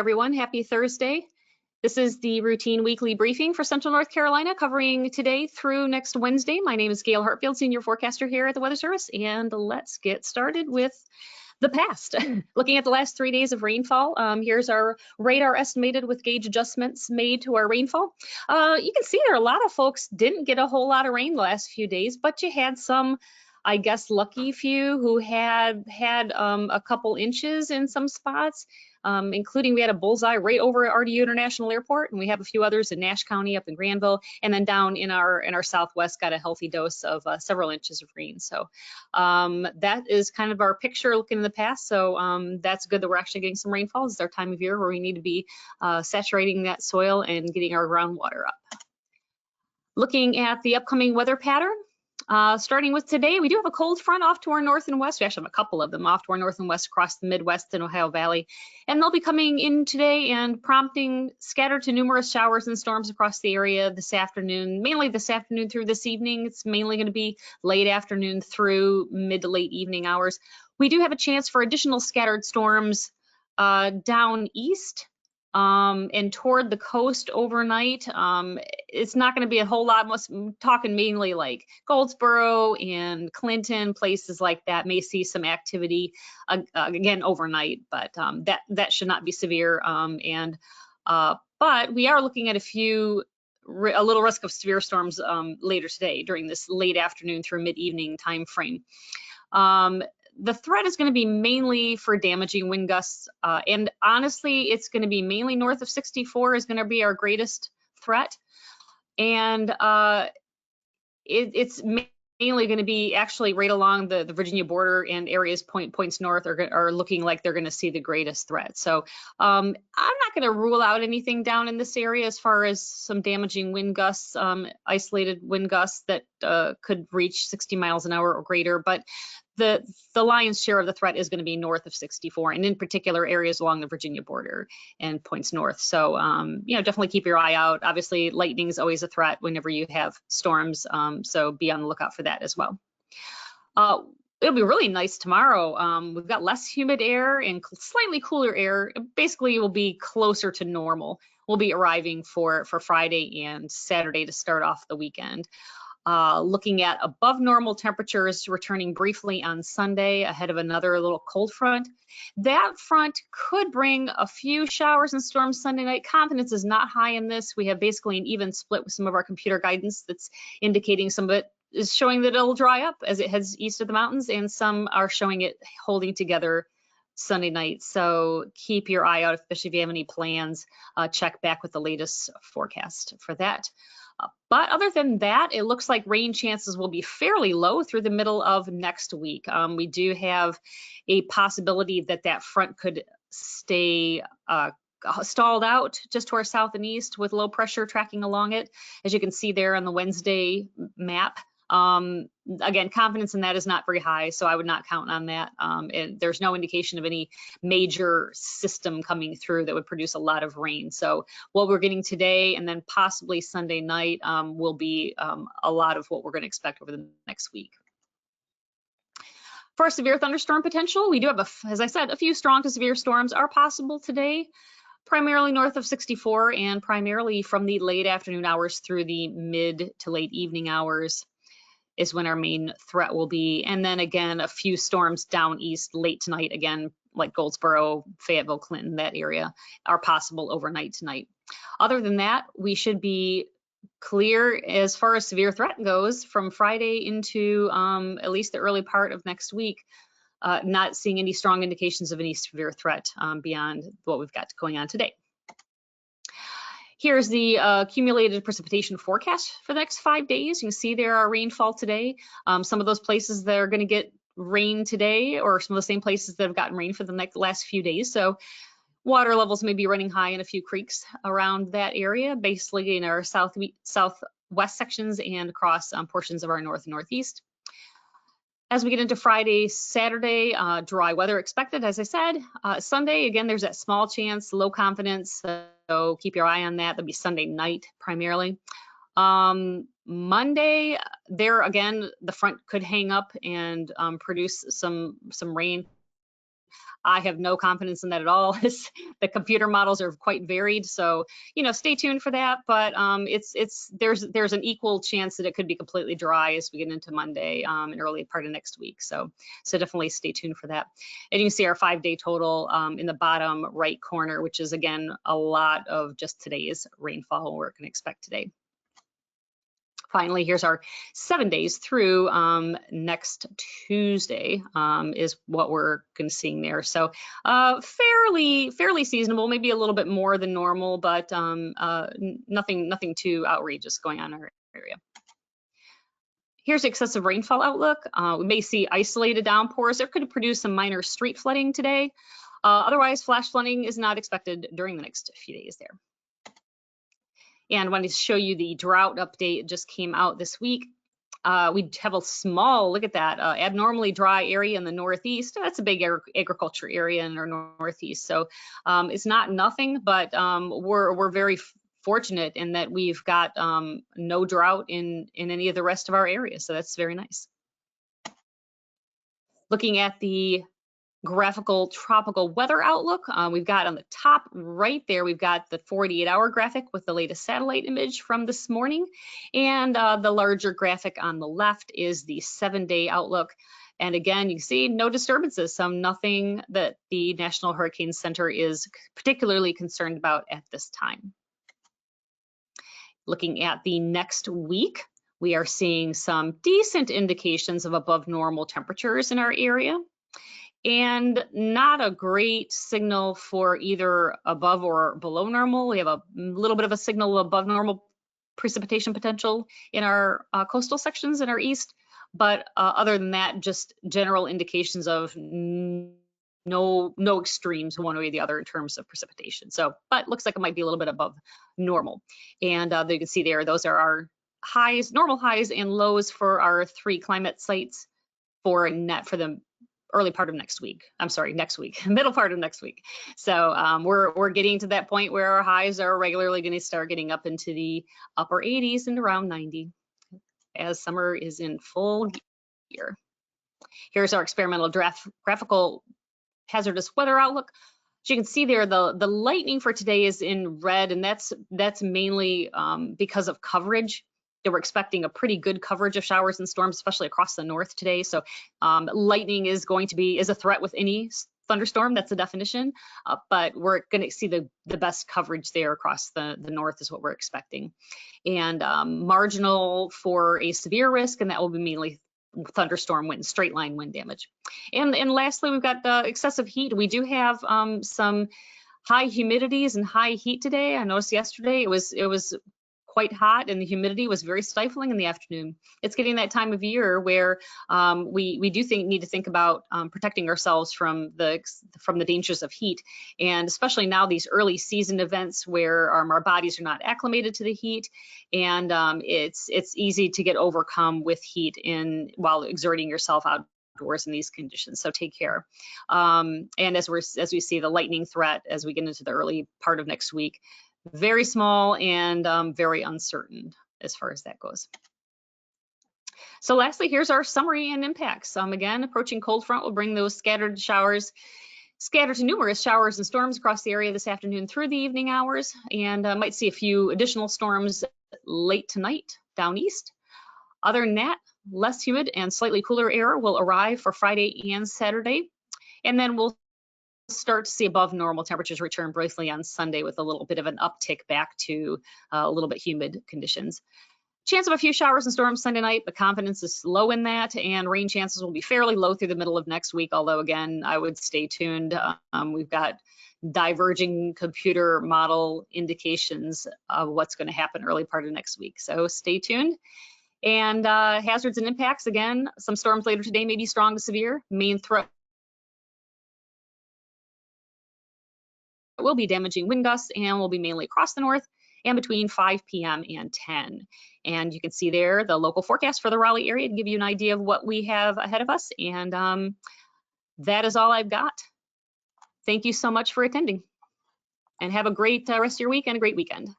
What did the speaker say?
Everyone, happy Thursday. This is the routine weekly briefing for Central North Carolina covering today through next Wednesday. My name is Gail Hartfield, Senior Forecaster here at the Weather Service, and let's get started with the past. Looking at the last 3 days of rainfall, here's our radar estimated with gauge adjustments made to our rainfall. You can see there are a lot of folks didn't get a whole lot of rain the last few days, but you had some, I guess, lucky few who had a couple inches in some spots, including we had a bullseye right over RDU International Airport, and we have a few others in Nash County up in Granville, and then down in our southwest got a healthy dose of several inches of rain. So that is kind of our picture looking in the past. So that's good that we're actually getting some rainfall. It's our time of year where we need to be saturating that soil and getting our groundwater up. Looking at the upcoming weather pattern. Starting with today, we do have a cold front off to our north and west. We actually have a couple of them off to our north and west across the Midwest and Ohio Valley. And they'll be coming in today and prompting scattered to numerous showers and storms across the area this afternoon, mainly this afternoon through this evening. It's mainly going to be late afternoon through mid to late evening hours. We do have a chance for additional scattered storms down east and toward the coast overnight. It's not going to be a whole lot. I'm talking mainly like Goldsboro and Clinton, places like that may see some activity again overnight, but that should not be severe. But we are looking at a little risk of severe storms later today during this late afternoon through mid-evening time frame. The threat is going to be mainly for damaging wind gusts, and honestly, it's going to be mainly north of 64 is going to be our greatest threat, and it's mainly going to be actually right along the Virginia border, and areas points north are looking like they're going to see the greatest threat. So I'm not going to rule out anything down in this area as far as some damaging wind gusts, isolated wind gusts that could reach 60 miles an hour or greater, but the lion's share of the threat is going to be north of 64, and in particular areas along the Virginia border and points north. So, definitely keep your eye out. Obviously, lightning is always a threat whenever you have storms, so be on the lookout for that as well. It'll be really nice tomorrow. We've got less humid air and slightly cooler air. Basically, it will be closer to normal. We'll be arriving for Friday and Saturday to start off the weekend. Looking at above normal temperatures returning briefly on Sunday ahead of another little cold front. That front could bring a few showers and storms Sunday night. Confidence is not high in this. We have basically an even split with some of our computer guidance that's indicating some of it is showing that it'll dry up as it heads east of the mountains, and some are showing it holding together Sunday night. So keep your eye out, especially if you have any plans. Check back with the latest forecast for that. But other than that, it looks like rain chances will be fairly low through the middle of next week. We do have a possibility that front could stay stalled out just to our south and east with low pressure tracking along it, as you can see there on the Wednesday map. Again, confidence in that is not very high, so I would not count on that. There's no indication of any major system coming through that would produce a lot of rain. So what we're getting today and then possibly Sunday night will be a lot of what we're going to expect over the next week. For our severe thunderstorm potential, we do have, as I said, a few strong to severe storms are possible today, primarily north of 64 and primarily from the late afternoon hours through the mid to late evening hours is when our main threat will be. And then again, a few storms down east late tonight, again, like Goldsboro, Fayetteville, Clinton, that area are possible overnight tonight. Other than that, we should be clear as far as severe threat goes from Friday into at least the early part of next week. Not seeing any strong indications of any severe threat beyond what we've got going on today. Here's the accumulated precipitation forecast for the next 5 days. You can see there are rainfall today. Some of those places that are going to get rain today, or some of the same places that have gotten rain for the last few days. So water levels may be running high in a few creeks around that area, basically in our southwest sections and across portions of our north and northeast. As we get into Friday, Saturday, dry weather expected, as I said. Sunday, again, there's that small chance, low confidence, so keep your eye on that. That'll be Sunday night primarily. Monday, there again, the front could hang up and produce some rain. I have no confidence in that at all. The computer models are quite varied, so stay tuned for that. But there's an equal chance that it could be completely dry as we get into Monday and early part of next week. So definitely stay tuned for that. And you can see our 5-day total in the bottom right corner, which is again a lot of just today's rainfall we're going to expect today. Finally, here's our 7 days through next Tuesday is what we're going to seeing there. So fairly seasonable, maybe a little bit more than normal, but nothing too outrageous going on in our area. Here's the excessive rainfall outlook. We may see isolated downpours that could produce some minor street flooding today. Otherwise, flash flooding is not expected during the next few days there. And I wanted to show you the drought update. It just came out this week. We have a small, look at that, abnormally dry area in the northeast. That's a big agriculture area in our northeast. So it's not nothing, but we're very fortunate in that we've got no drought in any of the rest of our areas. So that's very nice. Looking at the graphical tropical weather outlook, we've got on the top right there, we've got the 48-hour graphic with the latest satellite image from this morning, and the larger graphic on the left is the 7-day outlook. And again, you can see no disturbances, so nothing that the National Hurricane Center is particularly concerned about at this time. Looking at the next week, we are seeing some decent indications of above normal temperatures in our area, and not a great signal for either above or below normal. We have a little bit of a signal of above normal precipitation potential in our coastal sections in our east, but other than that, just general indications of no extremes one way or the other in terms of precipitation. So, but looks like it might be a little bit above normal. And you can see there, those are our highs, normal highs and lows for our 3 climate sites for the early part of next week. I'm sorry, next week, middle part of next week. So we're getting to that point where our highs are regularly going to start getting up into the upper 80s and around 90 as summer is in full gear. Here's our experimental graphical hazardous weather outlook. As you can see there, the lightning for today is in red, and that's mainly because of coverage. We're expecting a pretty good coverage of showers and storms, especially across the north today. So lightning is a threat with any thunderstorm. That's the definition. But we're going to see the best coverage there across the north is what we're expecting. And marginal for a severe risk, and that will be mainly thunderstorm wind, straight line wind damage. And lastly, we've got excessive heat. We do have some high humidities and high heat today. I noticed yesterday it was quite hot and the humidity was very stifling in the afternoon. It's getting that time of year where we do need to think about protecting ourselves from the dangers of heat, and especially now these early season events where our bodies are not acclimated to the heat, and it's easy to get overcome with heat while exerting yourself outdoors in these conditions. So take care. And as we see the lightning threat as we get into the early part of next week, very small and very uncertain as far as that goes. So lastly, here's our summary and impacts. Again, approaching cold front will bring those scattered to numerous showers and storms across the area this afternoon through the evening hours, and might see a few additional storms late tonight down east. Other than that, less humid and slightly cooler air will arrive for Friday and Saturday, and then we'll start to see above normal temperatures return briefly on Sunday with a little bit of an uptick back to a little bit humid conditions. Chance of a few showers and storms Sunday night, but confidence is low in that, and rain chances will be fairly low through the middle of next week, although again, I would stay tuned. We've got diverging computer model indications of what's going to happen early part of next week, so stay tuned. And hazards and impacts, again, some storms later today may be strong to severe. Main threat will be damaging wind gusts and will be mainly across the north and between 5 p.m. and 10. And you can see there the local forecast for the Raleigh area to give you an idea of what we have ahead of us. And that is all I've got. Thank you so much for attending, and have a great rest of your week and a great weekend.